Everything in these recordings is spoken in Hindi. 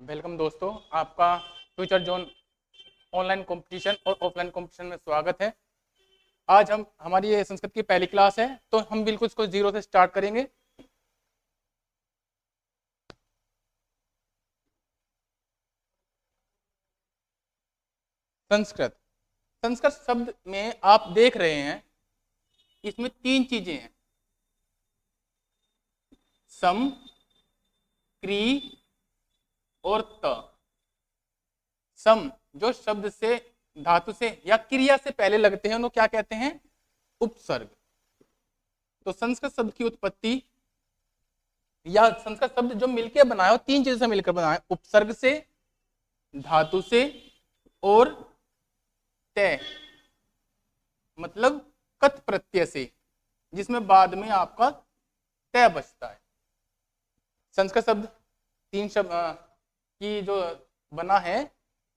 वेलकम दोस्तों, आपका फ्यूचर जोन ऑनलाइन कंपटीशन और ऑफलाइन कंपटीशन में स्वागत है। आज हम हमारी ये संस्कृत की पहली क्लास है, तो हम बिल्कुल इसको जीरो से स्टार्ट करेंगे। संस्कृत संस्कृत शब्द में आप देख रहे हैं, इसमें तीन चीजें हैं: सम, क्री और त। सम जो शब्द से, धातु से या क्रिया से पहले लगते हैं, उनको क्या कहते हैं? उपसर्ग। तो संस्कृत शब्द की उत्पत्ति या संस्कृत शब्द जो मिलकर बनाया हो, तीन चीजों से मिलकर बनाया है: उपसर्ग से, धातु से और तय मतलब कत प्रत्यय से, जिसमें बाद में आपका तय बचता है। संस्कृत शब्द तीन शब्द की जो बना है: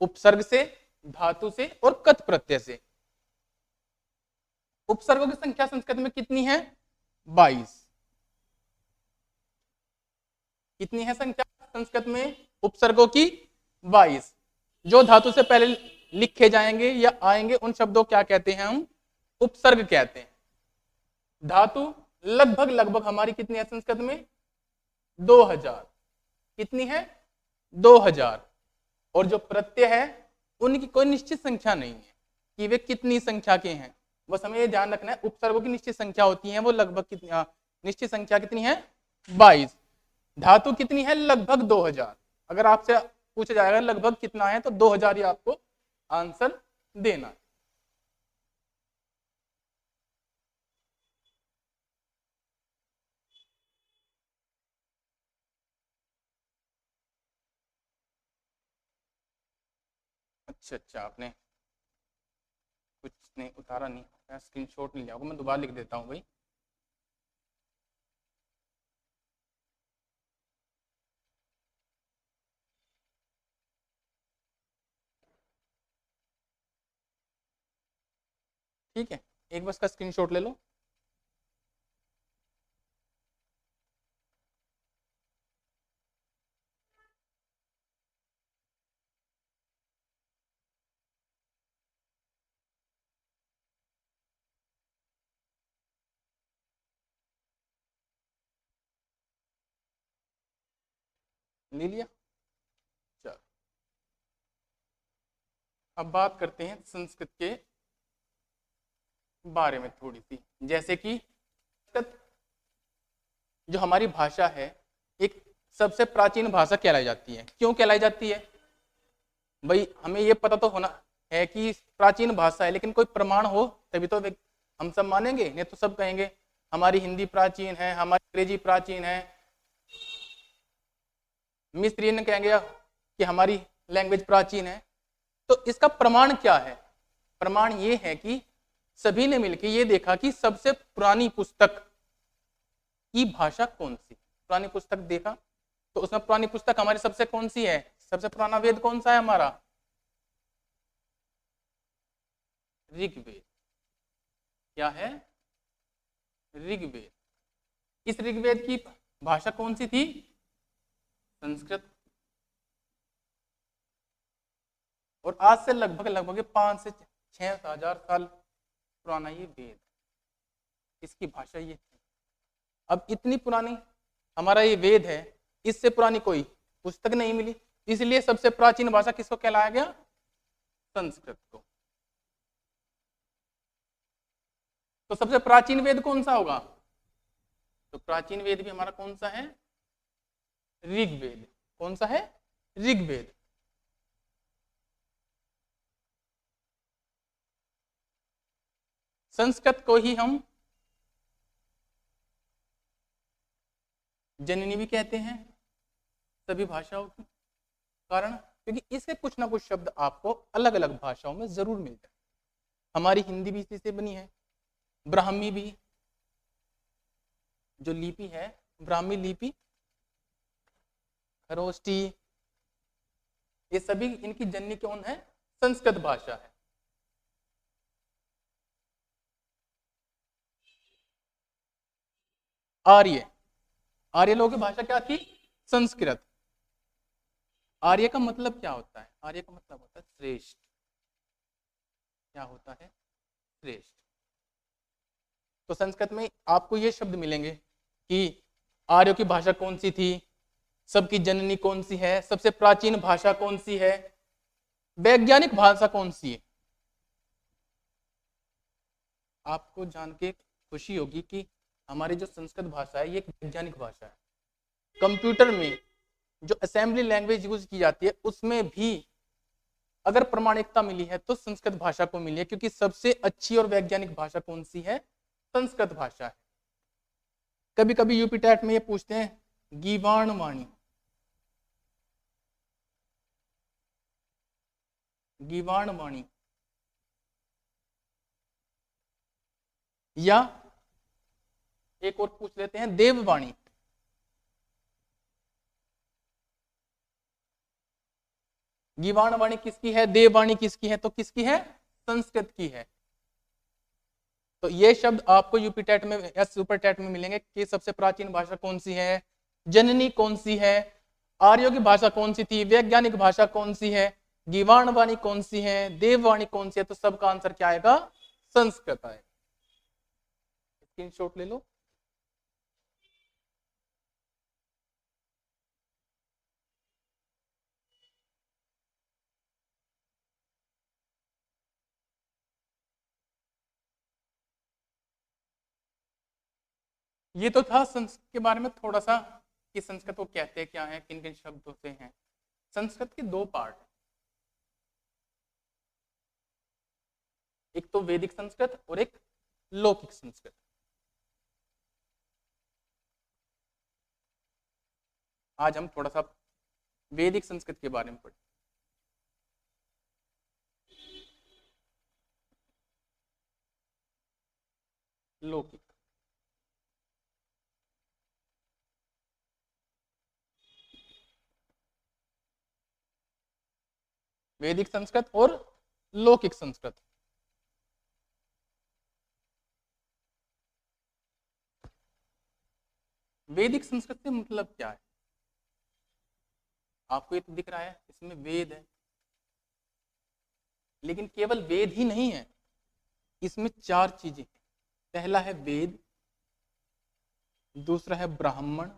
उपसर्ग से, धातु से और कत प्रत्यय से। उपसर्गों की संख्या संस्कृत में कितनी है? 22। कितनी है संख्या संस्कृत में उपसर्गों की? 22। जो धातु से पहले लिखे जाएंगे या आएंगे, उन शब्दों क्या कहते हैं? हम उपसर्ग कहते हैं। धातु लगभग लगभग हमारी कितनी है संस्कृत में? 2000। कितनी है? 2000। और जो प्रत्यय है, उनकी कोई निश्चित संख्या नहीं है कि वे कितनी संख्या के हैं। बस हमें ये ध्यान रखना है, उपसर्गों की निश्चित संख्या होती है, वो लगभग कितनी, निश्चित संख्या कितनी है? 22। धातु कितनी है? लगभग 2000। अगर आपसे पूछा जाएगा लगभग कितना है, तो 2000 ही आपको आंसर देना है। अच्छा अच्छा, आपने कुछ नहीं उतारा, नहीं स्क्रीनशॉट नहीं लिया होगा, मैं दोबारा लिख देता हूँ भाई। ठीक है, एक बस का स्क्रीनशॉट ले लो। ले लिया? चलो, अब बात करते हैं संस्कृत के बारे में थोड़ी सी। जैसे कि संस्कृत जो हमारी भाषा है, एक सबसे प्राचीन भाषा कहलाई जाती है। क्यों कहलाई जाती है भाई? हमें ये पता तो होना है कि प्राचीन भाषा है, लेकिन कोई प्रमाण हो तभी तो हम सब मानेंगे, नहीं तो सब कहेंगे हमारी हिंदी प्राचीन है, हमारी अंग्रेजी प्राचीन है, मिस्त्रीयन कहेंगे कि हमारी लैंग्वेज प्राचीन है। तो इसका प्रमाण क्या है? प्रमाण ये है कि सभी ने मिलकर ये देखा कि सबसे पुरानी पुस्तक की भाषा कौन सी। पुरानी पुस्तक देखा, तो उसमें पुरानी पुस्तक हमारी सबसे कौन सी है? सबसे पुराना वेद कौन सा है हमारा? ऋग्वेद। क्या है? ऋग्वेद। इस ऋग्वेद की भाषा कौन सी थी? संस्कृत। और आज से लगभग लगभग 5 से 6 हजार साल पुराना ये वेद, इसकी भाषा ये थी। अब इतनी पुरानी हमारा ये वेद है, इससे पुरानी कोई पुस्तक नहीं मिली, इसलिए सबसे प्राचीन भाषा किसको कहलाया गया? संस्कृत को। तो सबसे प्राचीन वेद कौन सा होगा? तो प्राचीन वेद भी हमारा कौन सा है? ऋग्वेद। कौन सा है? ऋग्वेद। संस्कृत को ही हम जननी भी कहते हैं सभी भाषाओं की। कारण क्योंकि इसके कुछ ना कुछ शब्द आपको अलग अलग भाषाओं में जरूर मिलते हैं। हमारी हिंदी भी इसी से बनी है, ब्राह्मी भी जो लिपि है, ब्राह्मी लिपि, खरोष्टी, ये सभी इनकी जननी कौन है? संस्कृत भाषा है। आर्य, आर्य लोगों की भाषा क्या थी? संस्कृत। आर्य का मतलब क्या होता है? आर्य का मतलब होता है श्रेष्ठ। क्या होता है? श्रेष्ठ। तो संस्कृत में आपको ये शब्द मिलेंगे कि आर्यों की भाषा कौन सी थी, सबकी जननी कौन सी है, सबसे प्राचीन भाषा कौन सी है, वैज्ञानिक भाषा कौन सी है। आपको जान के खुशी होगी कि हमारी जो संस्कृत भाषा है ये एक वैज्ञानिक भाषा है। कंप्यूटर में जो असेंबली लैंग्वेज यूज की जाती है उसमें भी अगर प्रमाणिकता मिली है तो संस्कृत भाषा को मिली है, क्योंकि सबसे अच्छी और वैज्ञानिक भाषा कौन सी है? संस्कृत भाषा है। कभी कभी यूपी टेट में ये पूछते हैं गीवाण वाणी, गीवाण वाणी, या एक और पूछ लेते हैं देववाणी। गीवाण वाणी किसकी है, देववाणी किसकी है? तो किसकी है? संस्कृत की है। तो ये शब्द आपको यूपी टेट में या सुपर टेट में मिलेंगे कि सबसे प्राचीन भाषा कौन सी है, जननी कौन सी है, आर्यों की भाषा कौन सी थी, वैज्ञानिक भाषा कौन सी है, गीवाण वाणी कौन सी है, देववाणी कौन सी है। तो सबका आंसर क्या आएगा? संस्कृत आएगा। स्क्रीनशॉट ले लो। ये तो था संस्कृत के बारे में थोड़ा सा कि संस्कृत को कहते क्या है, किन किन शब्दों से हैं। संस्कृत के दो पार्ट, एक तो वैदिक संस्कृत और एक लौकिक संस्कृत। आज हम थोड़ा सा वैदिक संस्कृत के बारे में पढ़ें। लौकिक, वैदिक संस्कृत और लौकिक संस्कृत। वैदिक संस्कृत से मतलब क्या है? आपको ये तो दिख रहा है, इसमें वेद है, लेकिन केवल वेद ही नहीं है, इसमें चार चीजें हैं। पहला है वेद, दूसरा है ब्राह्मण,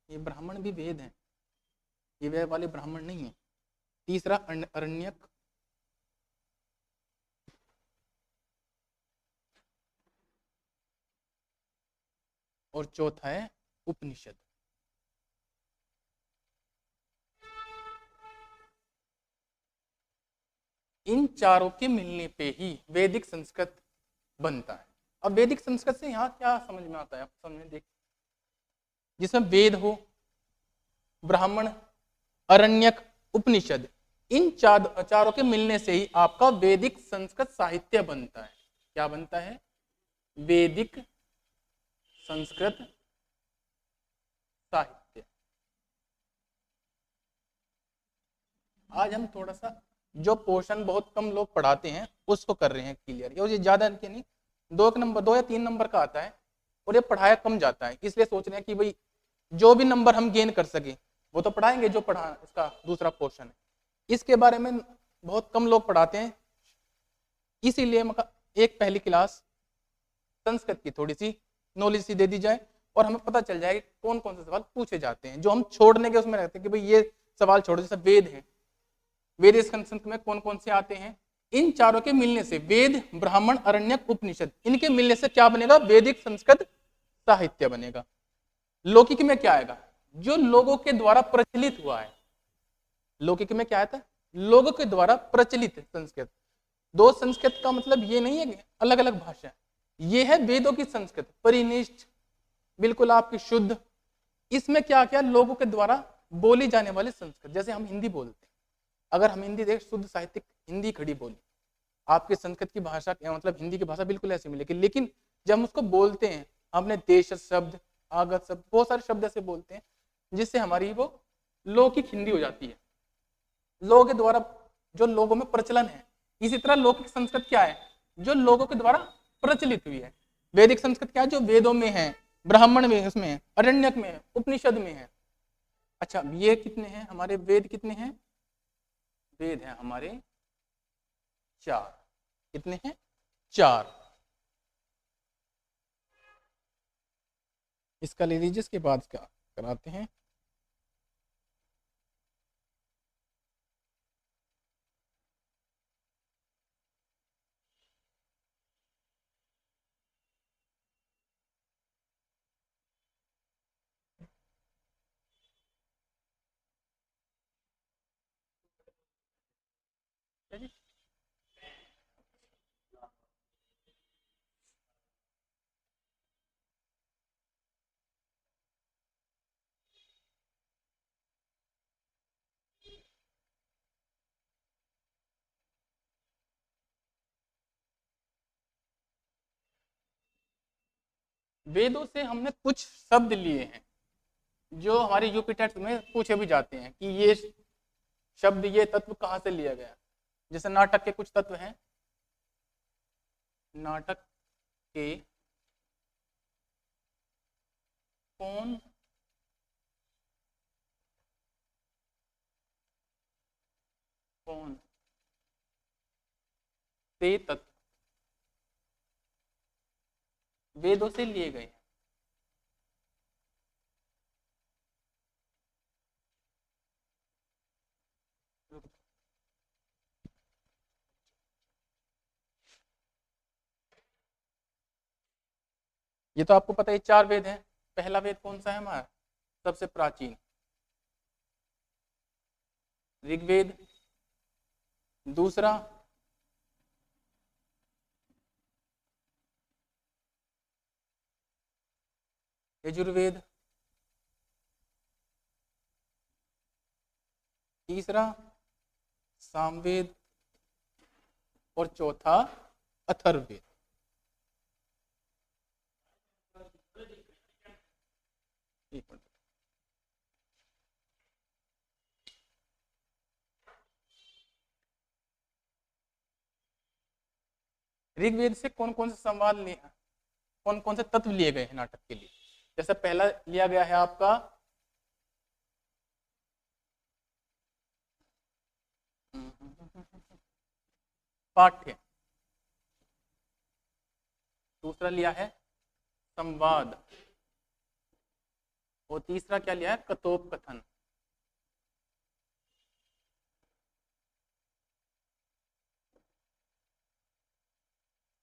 ये ब्राह्मण भी वेद है, ये वेद वाले ब्राह्मण नहीं है। तीसरा अरण्यक, और चौथा है उपनिषद। इन चारों के मिलने पे ही वैदिक संस्कृत बनता है। अब वैदिक संस्कृत से यहाँ क्या समझ में आता है? आप समझ देख, जिसमें वेद हो, ब्राह्मण, अरण्यक, उपनिषद, इन चारों के मिलने से ही आपका वैदिक संस्कृत साहित्य बनता है। क्या बनता है? वैदिक संस्कृत साहित्य। आज हम थोड़ा सा जो पोर्शन बहुत कम लोग पढ़ाते हैं उसको कर रहे हैं क्लियर। ये ज्यादा के नहीं, 2 या 3 नंबर का आता है और ये पढ़ाया कम जाता है, इसलिए सोच रहे हैं कि भाई जो भी नंबर हम गेन कर सके वो तो पढ़ाएंगे, जो पढ़ा इसका दूसरा पोर्शन है इसके बारे में बहुत कम लोग पढ़ाते हैं। इसीलिए एक पहली क्लास संस्कृत की थोड़ी सी नॉलेज सी दे दी जाए और हमें पता चल जाए कौन कौन से सवाल पूछे जाते हैं जो हम छोड़ने के उसमें रहते हैं कि भाई ये सवाल छोड़ो। जैसे वेद है, वेद संस्कृत में कौन कौन से आते हैं? इन चारों के मिलने से वेद, ब्राह्मण, अरण्यक, उपनिषद, इनके मिलने से क्या बनेगा? वैदिक संस्कृत साहित्य बनेगा। लौकिक में क्या आएगा? जो लोगों के द्वारा प्रचलित हुआ है। लौकिक में क्या आता है? लोगों के द्वारा प्रचलित संस्कृत। दो संस्कृत का मतलब ये नहीं है कि अलग अलग भाषा, ये है वेदों की संस्कृत, परिनिष्ठ, बिल्कुल आपकी शुद्ध। इसमें क्या क्या? लोगों के द्वारा बोली जाने वाली संस्कृत। जैसे हम हिंदी बोलते हैं, अगर हम हिंदी देख, शुद्ध साहित्यिक हिंदी खड़ी बोली, आपके संस्कृत की भाषा मतलब हिंदी की भाषा बिल्कुल ऐसी मिलेगी, लेकिन जब हम उसको बोलते हैं हमने देश शब्द, आगत शब्द, बहुत सारे शब्द ऐसे बोलते हैं जिससे हमारी वो लौकिक हिंदी हो जाती है, लोगों के द्वारा जो लोगों में प्रचलन है। इसी तरह लौकिक संस्कृत क्या है? जो लोगों के द्वारा प्रचलित हुई है। वैदिक संस्कृत क्या है? जो वेदों में है, ब्राह्मण में, उसमें है, अरण्यक में है, उपनिषद में है। अच्छा ये कितने हैं हमारे वेद, कितने हैं वेद हैं हमारे 4। कितने हैं 4। इसका ले लीजिए, इसके बाद क्या कराते हैं। वेदों से हमने कुछ शब्द लिए हैं जो हमारे यूपी टेस्ट में पूछे भी जाते हैं कि ये शब्द, ये तत्व कहाँ से लिया गया। जैसे नाटक के कुछ तत्व हैं, नाटक के कौन कौन से तत्व वेदों से लिए गए हैं। ये तो आपको पता है 4 वेद हैं। पहला वेद कौन सा है हमारा, सबसे प्राचीन ऋग्वेद। दूसरा यजुर्वेद। तीसरा सामवेद। और चौथा अथर्ववेद। एक मिनट, ऋग्वेद से कौन कौन से संवाद लिए, कौन कौन से तत्व लिए गए हैं नाटक के लिए। जैसे पहला लिया गया है आपका पाठ्य। दूसरा लिया है संवाद। और तीसरा क्या लिया है, कथोपकथन।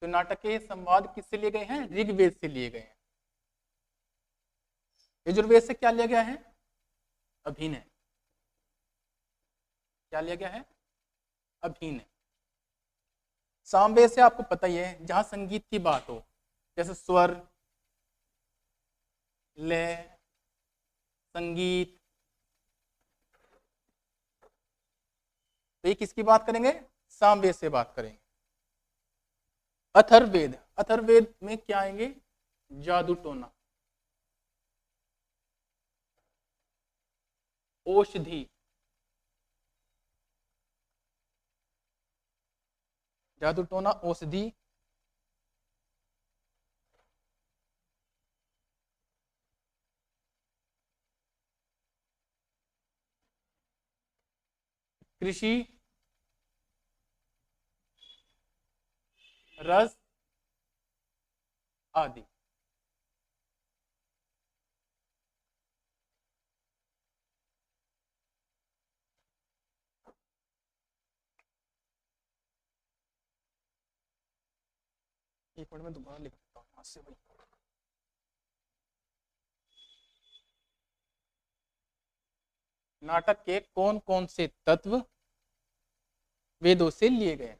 तो नाटक के संवाद किससे लिए गए हैं, ऋग्वेद से लिए गए हैं। यजुर्वेद से क्या लिया गया है, अभिनय। क्या लिया गया है, अभिनय। सामवेद से आपको पता ही है, जहां संगीत की बात हो, जैसे स्वर, लय, संगीत। तो ये किसकी बात करेंगे, सामवेद से बात करेंगे। अथर्ववेद, अथर्ववेद में क्या आएंगे, जादू टोना, औषधि, जादू टोना, औषधि। कृषि, रस आदि। एक मिनट में दोबारा लिख देता हूँ यहाँ से भाई। नाटक के कौन कौन से तत्व वेदों से लिए गए।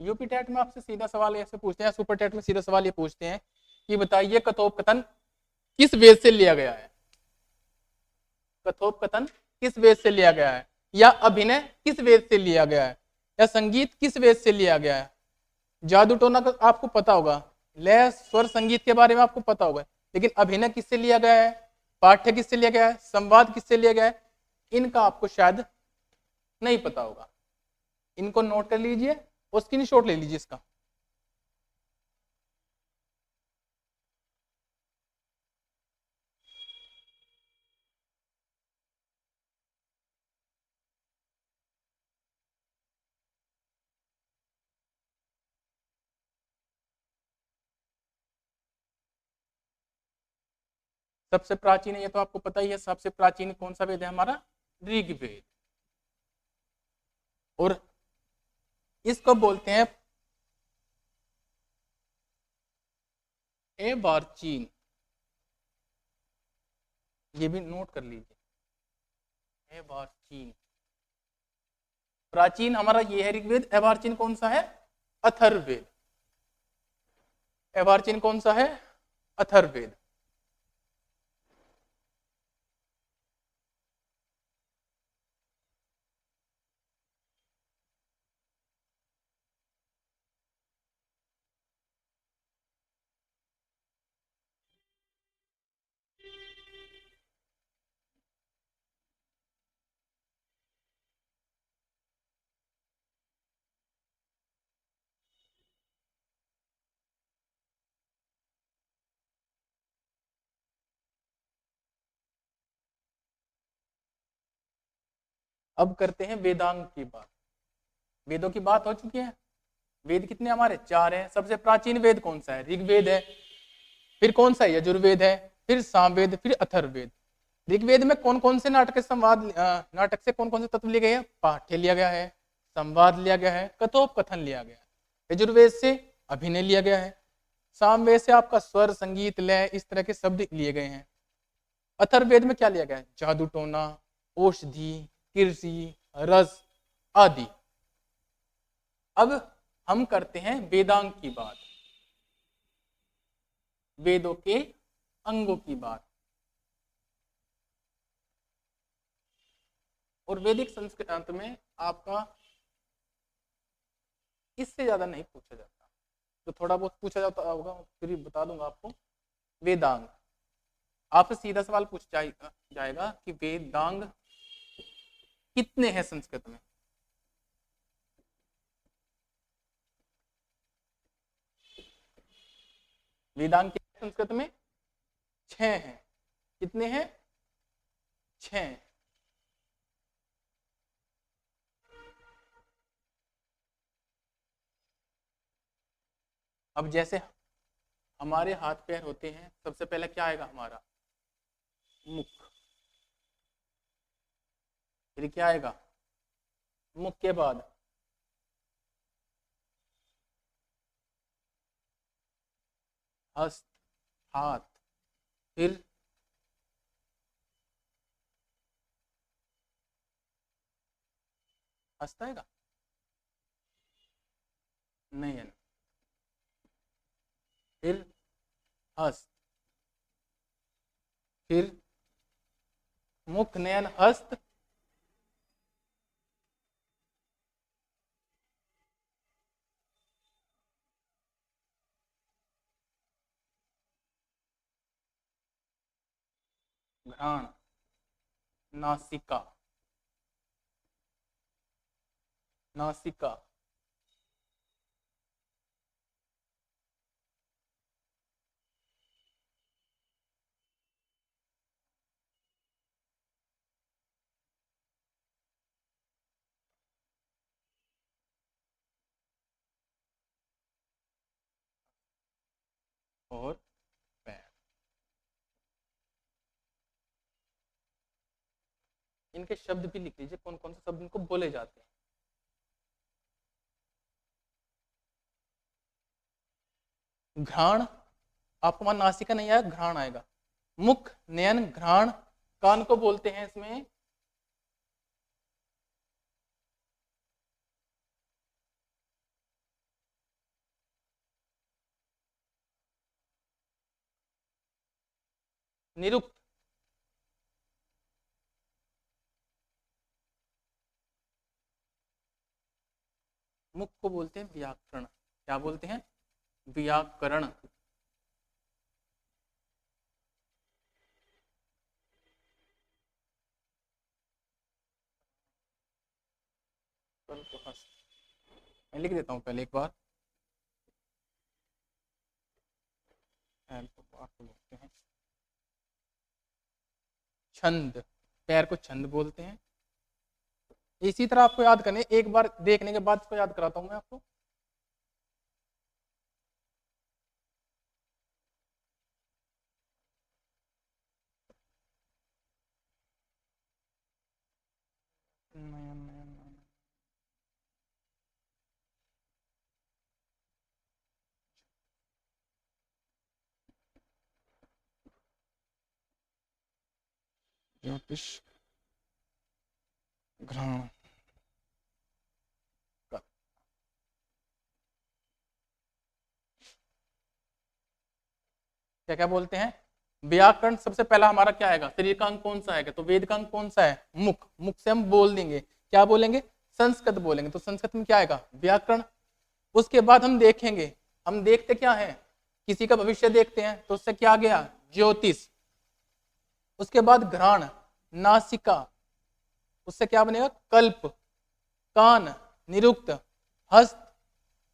यूपी टेट में आपसे सीधा सवाल ऐसे पूछते हैं, सुपर टेट में सीधा सवाल ये पूछते हैं कि बताइए कथोपकथन किस वेद से लिया गया है। कथोपकथन किस वेद से लिया गया है, या अभिनय किस वेद से लिया गया है, या संगीत किस वेद से लिया गया है। जादू टोना का आपको पता होगा, लय स्वर संगीत के बारे में आपको पता होगा, लेकिन अभिनय किससे लिया गया है, पाठ्य किससे लिया गया है, संवाद किससे लिया गया है, इनका आपको शायद नहीं पता होगा। इनको नोट कर लीजिए और स्क्रीनशॉट ले लीजिए इसका। सबसे प्राचीन है, ये तो आपको पता ही है, सबसे प्राचीन कौन सा वेद है हमारा, ऋग्वेद। और इसको बोलते हैं अर्वाचीन, ये भी नोट कर लीजिए, अर्वाचीन। प्राचीन हमारा ये है ऋग्वेद, अर्वाचीन कौन सा है, अथर्ववेद। अर्वाचीन कौन सा है, अथर्ववेद। अब करते हैं वेदांग की बात। वेदों की बात हो चुकी है। वेद कितने हमारे, 4 हैं। सबसे प्राचीन वेद कौन सा है, ऋग्वेद है। फिर कौन सा है, यजुर्वेद है। फिर सामवेद, फिर अथर्ववेद। ऋग्वेद में कौन कौन से नाटक संवाद, नाटक से कौन कौन से तत्व लिए गए हैं, पाठ्य लिया गया है, संवाद लिया गया है, कथोपकथन लिया गया है। यजुर्वेद से अभिनय लिया गया है। सामवेद से आपका स्वर, संगीत, लय, इस तरह के शब्द लिए गए हैं। अथर्ववेद में क्या लिया गया है, जादू टोना, औषधि, कृषि, रस आदि। अब हम करते हैं वेदांग की बात, वेदों के अंगों की बात। और वैदिक संस्कृत में आपका इससे ज्यादा नहीं पूछा जाता, तो थोड़ा बहुत पूछा जाता होगा फिर भी बता दूंगा आपको। वेदांग, आपसे सीधा सवाल पूछ जाएगा कि वेदांग कितने हैं संस्कृत में। वेदांग कितने संस्कृत में, 6 हैं। कितने हैं, 6। अब जैसे हमारे हाथ पैर होते हैं, सबसे पहले क्या आएगा हमारा, मुख। फिर क्या आएगा, मुख के बाद हस्त, हाथ। फिर हस्त आएगा, नयन। फिर हस्त, फिर मुख, नयन, हस्त, घ्राण, नासिका, नासिका। और पैर। इनके शब्द भी लिख लीजिए, कौन कौन से शब्द इनको बोले जाते हैं। घ्राण, आपको वहां नासिका नहीं आएगा, घ्राण आएगा। मुख, नयन, घ्राण। कान को बोलते हैं इसमें निरुक्त। मुख को बोलते हैं व्याकरण। क्या बोलते हैं, व्याकरण। मैं लिख देता हूँ पहले एक बार। अल्फबार को बोलते हैं छंद, पैर को छंद बोलते हैं। इसी तरह आपको याद करने, एक बार देखने के बाद इसको याद कराता हूँ मैं आपको। नयन नयन नयन। ज्योतिष ग्रहण क्या क्या बोलते हैं? व्याकरण सबसे पहला हमारा क्या आएगा? शरीर का अंग कौन सा आएगा? तो वेद का अंग कौन सा है? मुख। मुख से हम बोल देंगे, क्या बोलेंगे? संस्कृत बोलेंगे। तो संस्कृत में क्या आएगा? व्याकरण। उसके बाद हम देखेंगे, हम देखते क्या है? किसी का भविष्य देखते हैं, तो उससे क्या गया? ज्योतिष। उसके बाद घ्राण, नासिका, उससे क्या बनेगा? कल्प। कान, निरुक्त। हस्त,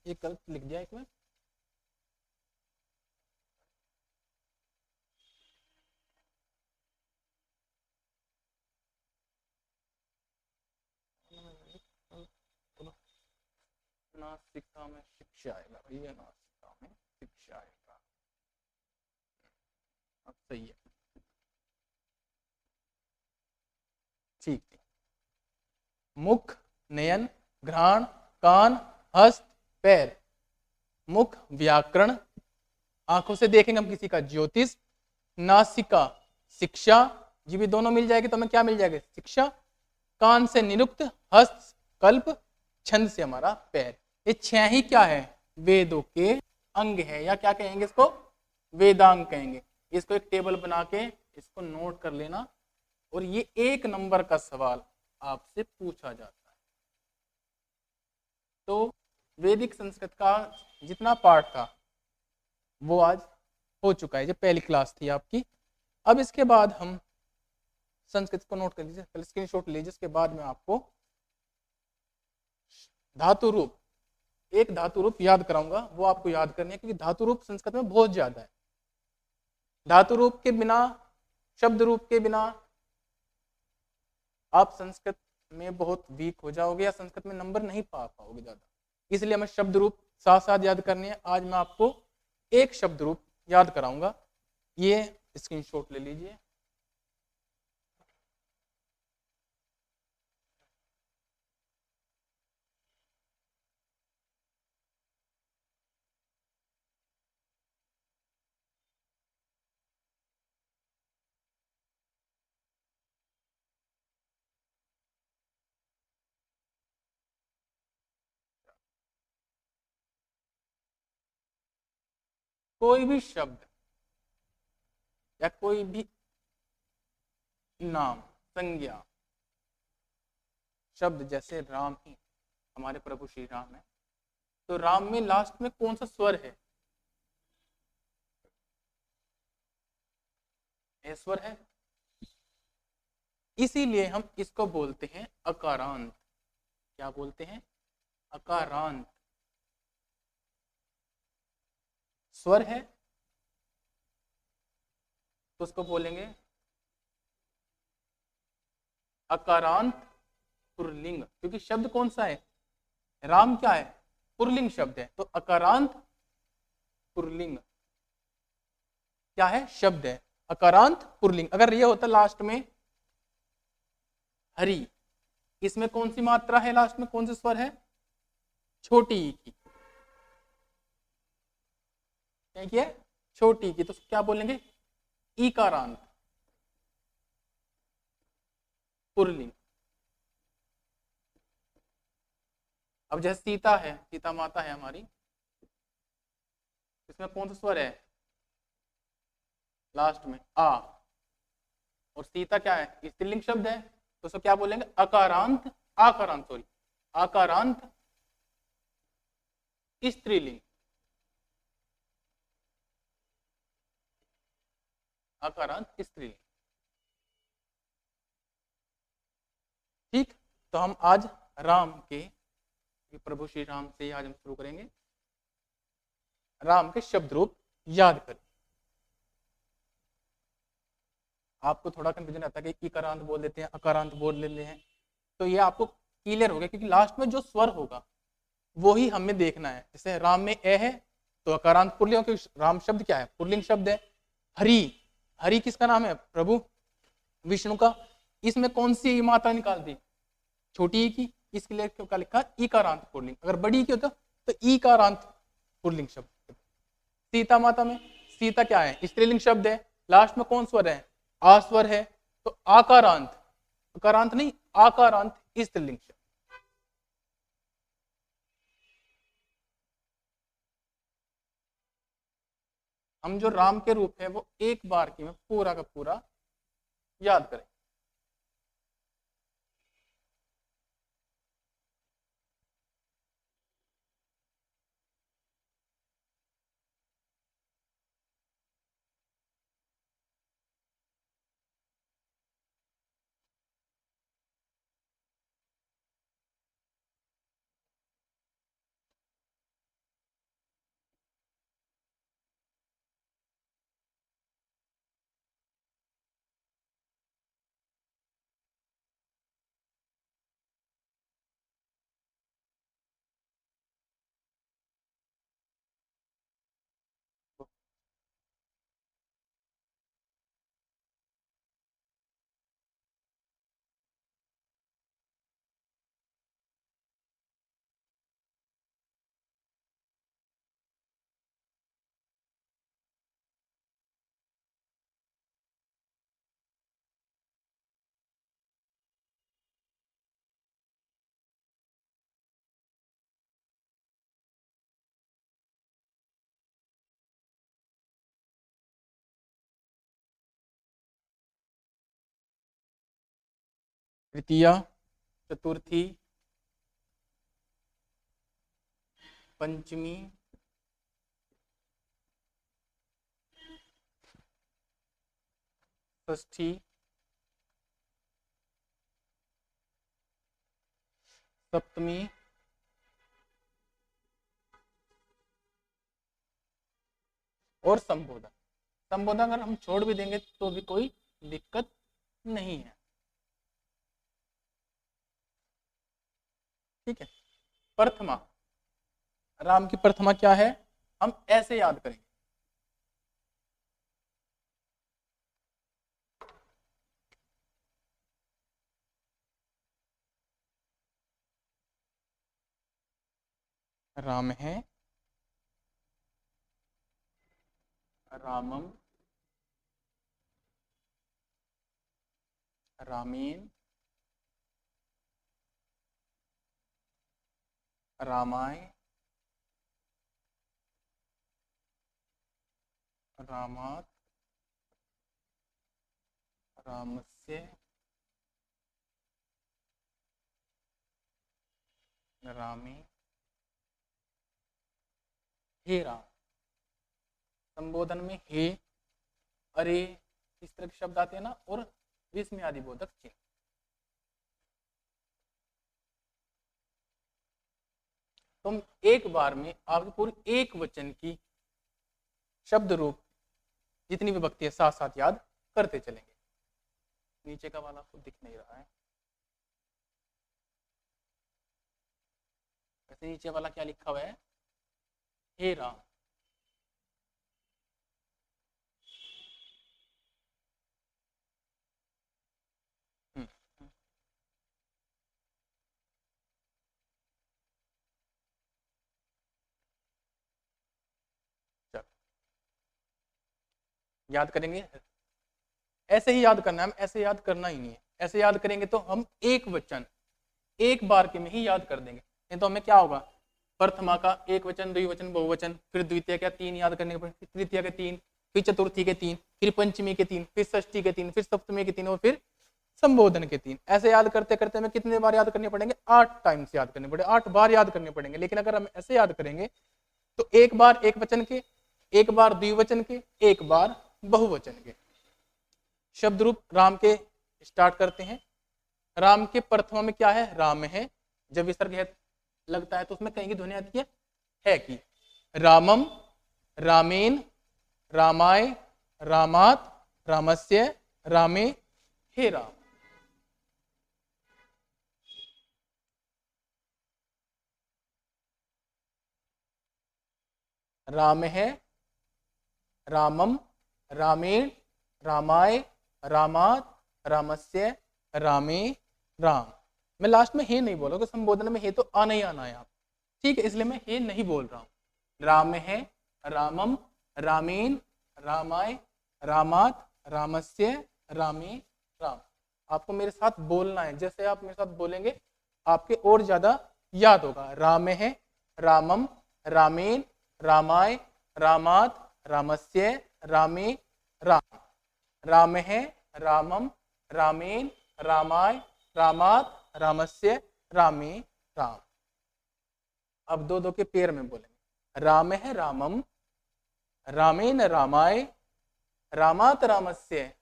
ये कल्प लिख दिया एक में। नासिका में शिक्षा आएगा भैया, नासिका में शिक्षा आएगा। अब सही है, ठीक है। मुख, नयन, घ्राण, कान, हस्त, पैर। मुख व्याकरण, आंखों से देखेंगे हम किसी का, ज्योतिष। नासिका शिक्षा, ये भी दोनों मिल जाएगी तो हमें क्या मिल जाएगा? शिक्षा। कान से निरुक्त, हस्त कल्प, छंद से हमारा पैर। ये छह ही क्या है? वेदों के अंग है, या क्या कहेंगे इसको? वेदांग कहेंगे। इसको एक टेबल बना के इसको नोट कर लेना, और ये 1 नंबर का सवाल आपसे पूछा जाता है। तो वैदिक संस्कृत का जितना पार्ट था वो आज हो चुका है, जो पहली क्लास थी आपकी। अब इसके बाद हम संस्कृत को नोट कर लीजिए, पहले स्क्रीनशॉट लीजिए। इसके बाद में आपको धातु रूप, एक धातु रूप याद कराऊंगा, वो आपको याद करनी है, क्योंकि धातु रूप संस्कृत में बहुत ज्यादा है। धातु रूप के बिना, शब्द रूप के बिना आप संस्कृत में बहुत वीक हो जाओगे, या संस्कृत में नंबर नहीं पा पाओगे ज्यादा। इसलिए हमें शब्द रूप साथ साथ याद करने हैं। आज मैं आपको एक शब्द रूप याद कराऊंगा, ये स्क्रीनशॉट ले लीजिए। कोई भी शब्द या कोई भी नाम, संज्ञा, शब्द, जैसे राम ही हमारे प्रभु श्री राम है, तो राम में लास्ट में कौन सा स्वर है? ए स्वर है। इसीलिए हम इसको बोलते हैं अकारांत। क्या बोलते हैं? अकारांत। स्वर है तो उसको बोलेंगे अकारांत पुल्लिंग। क्योंकि शब्द कौन सा है? राम क्या है? पुल्लिंग शब्द है, तो अकारांत पुल्लिंग क्या है? शब्द है। अकारांत पुल्लिंग। अगर ये होता लास्ट में हरि, इसमें कौन सी मात्रा है? लास्ट में कौन सा स्वर है? छोटी ई की। क्या है? छोटी ई की, तो क्या बोलेंगे? ईकारांत पुल्लिंग। अब जैसे सीता है, सीता माता है हमारी, इसमें कौन सा स्वर है? लास्ट में आ। और सीता क्या है? स्त्रीलिंग शब्द है, तो उसको क्या बोलेंगे? अकारांत, आकारांत सॉरी, आकारांत स्त्रीलिंग। आकारांत स्त्रीलिंग। ठीक, तो हम आज राम के ये प्रभु श्री राम से ही आज हम शुरू करेंगे। राम के शब्द रूप याद करें। आपको थोड़ा कंफ्यूजन रहता है कि इकारांत बोल देते हैं, अकारांत बोल लेते हैं, तो ये आपको क्लियर हो गया, क्योंकि लास्ट में जो स्वर होगा वो ही हमें देखना है। जैसे राम में ए है तो अकारांत पुल्लिंग, क्योंकि राम शब्द क्या है, पुल्लिंग शब्द है। हरि, हरि किसका नाम है, प्रभु विष्णु का। इसमें कौन सी मात्रा निकाल दी, छोटी ई की, इसके लिए क्या लिखा, इकारांत पुल्लिंग। अगर बड़ी की होता तो ईकारांत पुल्लिंग शब्द। सीता माता में, सीता क्या है, स्त्रीलिंग शब्द है, लास्ट में कौन स्वर है, आस्वर है, तो आकारांत, अकारांत नहीं, आकारांत स्त्रीलिंग शब्द। हम जो राम के रूप है वो एक बार की में पूरा का पूरा याद करें। तृतीया, चतुर्थी, पंचमी, षष्ठी, सप्तमी, और संबोधन। संबोधन अगर हम छोड़ भी देंगे तो भी कोई दिक्कत नहीं है, ठीक है। प्रथमा, राम की प्रथमा क्या है, हम ऐसे याद करेंगे। राम है, रामम, रामेन, रामाय, रामात, रामस्य, रामे, हे राम। संबोधन में हे, अरे, इस तरह के शब्द आते हैं ना, और विस्मय आदि बोधक चिन्ह। तो हम एक बार में आपके पूरे एक वचन की शब्द रूप जितनी विभक्ति है साथ साथ याद करते चलेंगे। नीचे का वाला आपको दिख नहीं रहा है, वैसे नीचे वाला क्या लिखा हुआ है, हे राम। याद करेंगे, ऐसे ही याद करना है, हम ऐसे याद करना ही नहीं है। ऐसे याद करेंगे तो हम एक वचन एक बार के में ही याद कर देंगे, नहीं तो हमें क्या होगा, प्रथमा का एक वचन, द्विवचन, बहुवचन, फिर द्वितीय का 3 याद करने के, फिर तृतीय के 3, फिर चतुर्थी के 3, फिर पंचमी के 3, फिर षष्ठी के 3, फिर सप्तमी के 3, और फिर संबोधन के 3। ऐसे याद करते करते हमें कितने बार याद करने पड़ेंगे, 8 टाइम्स याद करने पड़ेंगे, 8 बार याद करने पड़ेंगे। लेकिन अगर हम ऐसे याद करेंगे तो एक बार एक वचन के, एक बार द्विवचन के, एक बार बहुवचन के। शब्द रूप राम के स्टार्ट करते हैं। राम के प्रथमा में क्या है, राम है, जब विसर्ग है लगता है तो उसमें कहीं की ध्वनि आती है की। रामम, रामेन, रामाय, रामात, रामस्य, रामे, हे राम। राम है, रामम, रामेण, रामाय, रामात, रामस्य, रामे, राम। मैं लास्ट में हे नहीं बोलूंगा, संबोधन में हे तो आना ही आना है आप, ठीक है, इसलिए मैं हे नहीं बोल रहा हूँ। राम है, रामम, रामेन, रामाय, रामात, रामस्य, रामे, राम। आपको मेरे साथ बोलना है, जैसे आप मेरे साथ बोलेंगे आपके और ज्यादा याद होगा। राम है, रामम, रामेन, रामाय, रामात, रामस्य, रामे, राम। राम है, रामम, रामेन, रामाय, रामात, रामस्य, रामे, राम। अब दो दो के पेयर में बोलेंगे। राम है, रामम, रामेन, रामाय, रामात, रामस्य,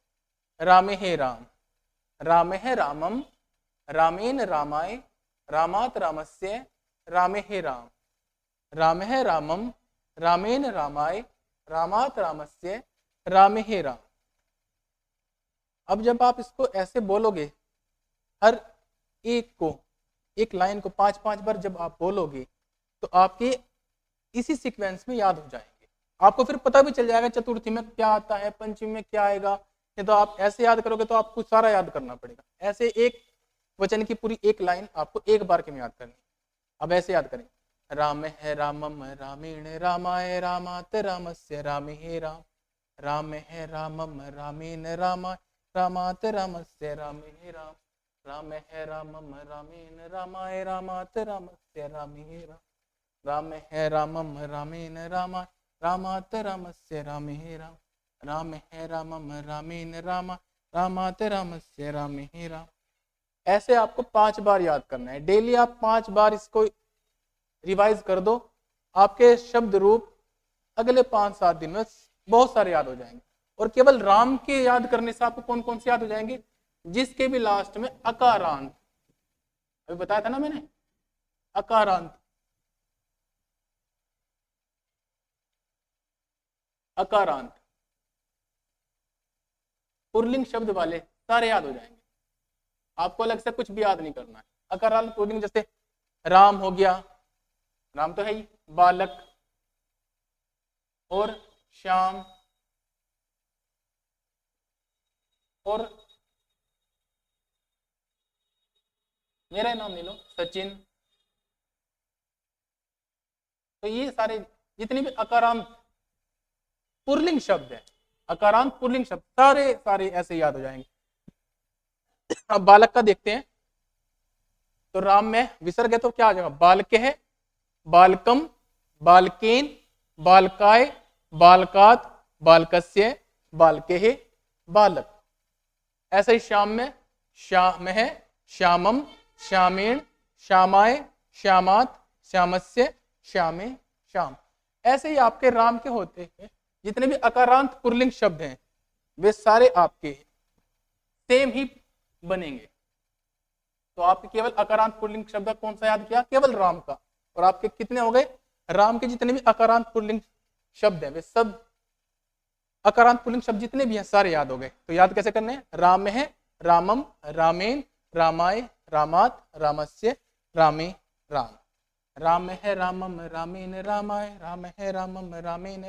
रामे, हे राम। राम है, रामम, रामेन, रामाय, रामात, रामस्य, रामे, हे राम। राम है, रामम, रामेन, रामाय, रामात, रामस्य, रामे, हे राम। अब जब आप इसको ऐसे बोलोगे, हर एक को, एक लाइन को 5-5 बार जब आप बोलोगे तो आपके इसी सीक्वेंस में याद हो जाएंगे। आपको फिर पता भी चल जाएगा चतुर्थी में क्या आता है, पंचमी में क्या आएगा। नहीं तो आप ऐसे याद करोगे तो आपको सारा याद करना पड़ेगा। ऐसे एक वचन की पूरी एक लाइन आपको एक बार के में याद करनी। अब ऐसे याद करें। राम है, रामम, रामेण, रामाय, रामात, रामस्य, रामे, हे राम। राम है, रामम, रामेण, रामाय, रामात, रामस्य, रामे, हे राम। राम है, रामम, रामेण, रामाय, रामात, रामस्य, रामे, हे राम। राम है, रामम, रामेण, रामाय, रामात, रामस्य, रामे, हे राम। राम है, रामम, रामेण, रामाय, रामात, रामस्य, रामे, हे राम। ऐसे आपको 5 बार याद करना है। डेली आप 5 बार इसको रिवाइज कर दो, आपके शब्द रूप अगले 5-7 दिन में बहुत सारे याद हो जाएंगे। और केवल राम के याद करने से आपको कौन कौन से याद हो जाएंगे? जिसके भी लास्ट में अकारांत, अभी बताया था ना मैंने, अकारांत, अकारांत पुल्लिंग शब्द वाले सारे याद हो जाएंगे। आपको अलग से कुछ भी याद नहीं करना है। अकारांत पुल्लिंग जैसे राम हो गया, राम तो है ही, बालक और श्याम और मेरा नाम ले लो सचिन। तो ये सारे जितने भी अकारांत पुल्लिंग शब्द है, अकारांत पुल्लिंग शब्द सारे सारे ऐसे याद हो जाएंगे। अब बालक का देखते हैं। तो राम में विसर्ग है तो क्या आ जाएगा? बालक है, बालकम, बालकेन, बालकाय, बालकात, बालकस्य, बालके, बालक। ऐसे ही श्याम में श्याम है, श्यामम, श्यामेण, श्यामाय, श्यामात, श्यामस्य, श्यामे, श्याम। ऐसे ही आपके राम के होते हैं जितने भी अकारांत पुल्लिंग शब्द हैं वे सारे आपके सेम ही बनेंगे। तो आपके केवल अकारांत पुल्लिंग शब्द कौन सा याद किया? केवल राम का। और आपके कितने हो गए? राम के जितने भी अकारांत पुल्लिंग शब्द हैं वे सब अकारांत पुल्लिंग शब्द जितने भी हैं सारे याद हो गए। तो याद कैसे करने हैं? राम में है, रामम, रामेन, रामाय, रामात, रामस्य, रामे, राम। राम है, रामम, रामेन, रामाय, राम है, रामम, रामेन,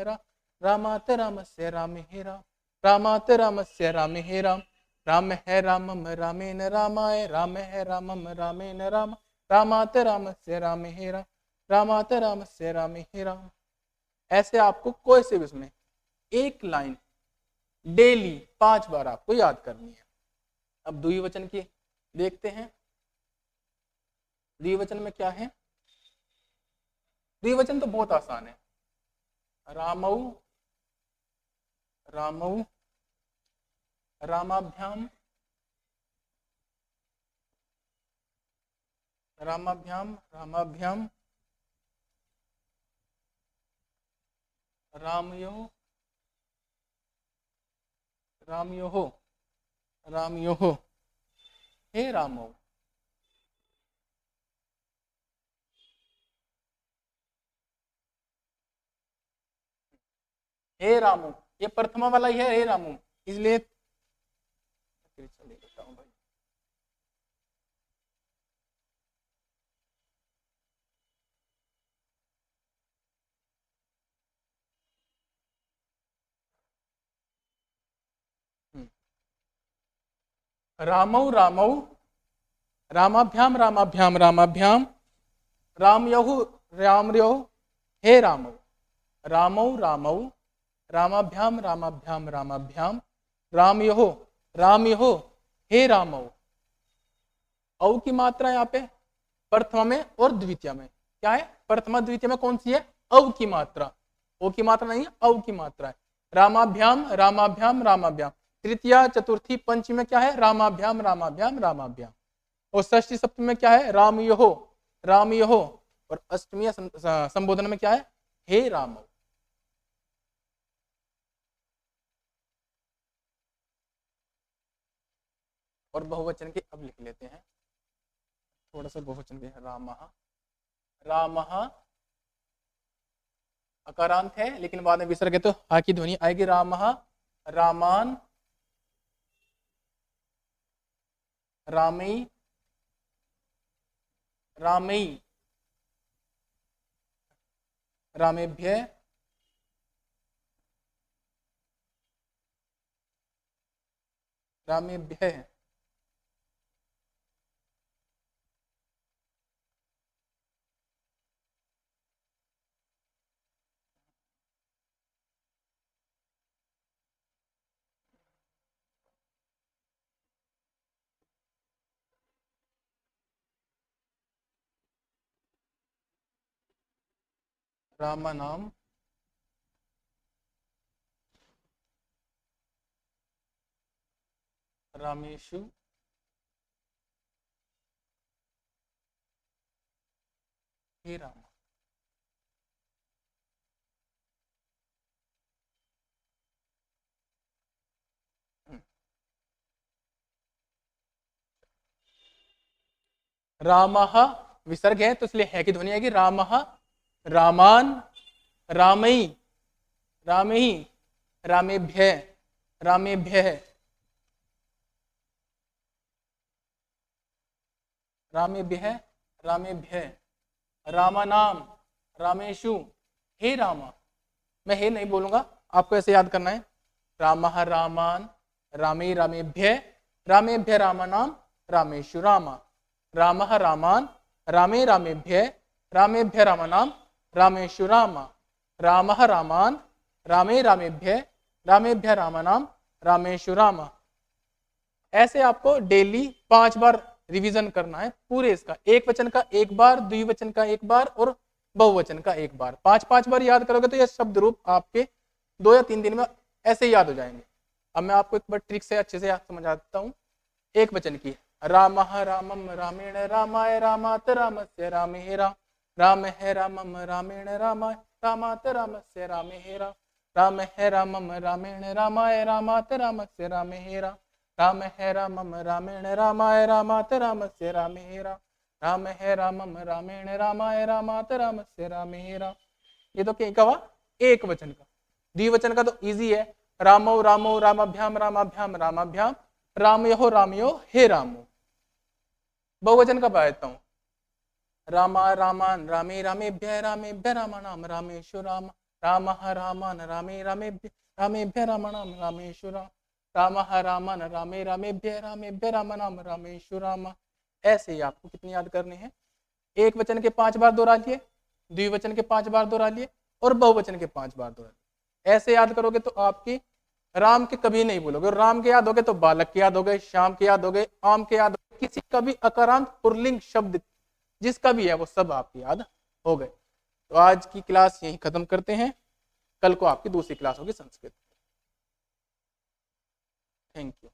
रामात, रामस्य, रामे, हे राम। रामात, रामस्य, रामे, हे राम। राम है, रामम, रामेन, रामाय, राम है, रामम, रामेन, रामात, रामस्य, रामे, हे राम। रामात, रामस्य, रामे, हे राम। ऐसे आपको कोई से भी उसमें एक लाइन डेली 5 बार आपको याद करनी है। अब द्विवचन की देखते हैं। द्विवचन में क्या है? द्विवचन तो बहुत आसान है। रामौ, रामौ, रामाभ्याम, रामाभ्याम, रामाभ्याम, रामयोः, रामयोः, रामयोः, हे रामौ। हे रामू, ये प्रथमा वाला ही है हे रामू, इसलिए चले देता हूं भाई। रामौ रामौ रामाभ्याम रामाभ्याम रामाभ्याम रामयहु रामयो हे रामौ, रामौ रामौ रामाभ्याम रामाभ्याम रामाभ्याम रामयो रामयो हे रामौ। औ की मात्रा यहाँ पे प्रथमा में और द्वितीय में क्या है, प्रथमा द्वितीय में कौन सी है, औ की मात्रा, ओ की मात्रा नहीं है, औ की मात्रा है। रामाभ्याम रामाभ्याम रामाभ्याम, तृतीया चतुर्थी पंचमी में क्या है, रामाभ्याम रामाभ्याम रामाभ्याम। और षष्ठी सप्तमी में क्या है, रामयोहो रामयोहो। और अष्टमी संबोधन में क्या है, हे राम। और बहुवचन के अब लिख लेते हैं, थोड़ा सा बहुवचन के, रामः रामः अकारांत है लेकिन बाद में विसर्ग है तो हा की ध्वनि आएगी, रामः रामान रामई रामई रामेभ्य रामेभ्य रामानाम रामेषु हे राम। रामः विसर्ग है तो इसलिए है की ध्वनि आएगी, रामः रामान रामई रामई रामेभ्य रामेभ्य रामेभ्य रामेभ्य रामानाम रामेशु हे रामा। मैं हे नहीं बोलूंगा, आपको ऐसे याद करना है, रामः रामान रामे रामेभ्य रामेभ्य रामानाम रामेशु रामा। रामः रामान रामे रामेभ्य रामेभ्य रामानाम रामेशु रामा। रामः रामान रामे रामेभ्य रामेभ्य रामानाम रामेशु रामा। ऐसे आपको डेली 5 बार रिवीजन करना है पूरे इसका, एक वचन का एक बार, द्विवचन का एक बार और बहुवचन का एक बार। 5-5 बार याद करोगे तो यह शब्द रूप आपके 2 या 3 दिन में ऐसे ही याद हो जाएंगे। अब मैं आपको एक बार ट्रिक से अच्छे से याद समझाता हूँ। एक वचन की, रामः रामम रामेण रामाय रामात रामस्य रामे राम, राम है रामम रामेण रामाय रामात रामस्य रामे राम, राम है रामम रामेण रामाय रामात रामस्य रामे राम, राम है रामम रामेण रामाय रामात रामस्य रामे राम, राम है रामम रामेण रामाय रामात रामस्य रामे राम। ये तो क्या हुआ, एक वचन का। द्विवचन का तो इजी है, रामो रामो रामाभ्याम रामाभ्याम रामाभ्याम रामयो रामयो हे रामो। बहुवचन का बताता हूँ, रामा रामान रामे रामेभ्य रामेभ्य रामानाम रामेशु राम, रामः रामान रामे रामेभ्य रामेभ्य रामानाम रामेशु राम, रामः रामान रामे रामेभ्य रामेभ्य रामानाम रामेशु राम। ऐसे ही आपको कितनी याद करने हैं, एक वचन के 5 बार दोहरा लिए, द्विवचन के 5 बार दोहरा लिए और बहुवचन के 5 बार दोहरा लिए। ऐसे याद करोगे तो आपकी राम के कभी नहीं भूलोगे। राम के याद हो गए तो बालक के याद हो गए, श्याम के याद हो गए, आम के याद हो गए, किसी का भी अकारांत पुल्लिंग शब्द जिसका भी है वो सब आपकी याद हो गए। तो आज की क्लास यही खत्म करते हैं, कल को आपकी दूसरी क्लास होगी संस्कृत। Thank you.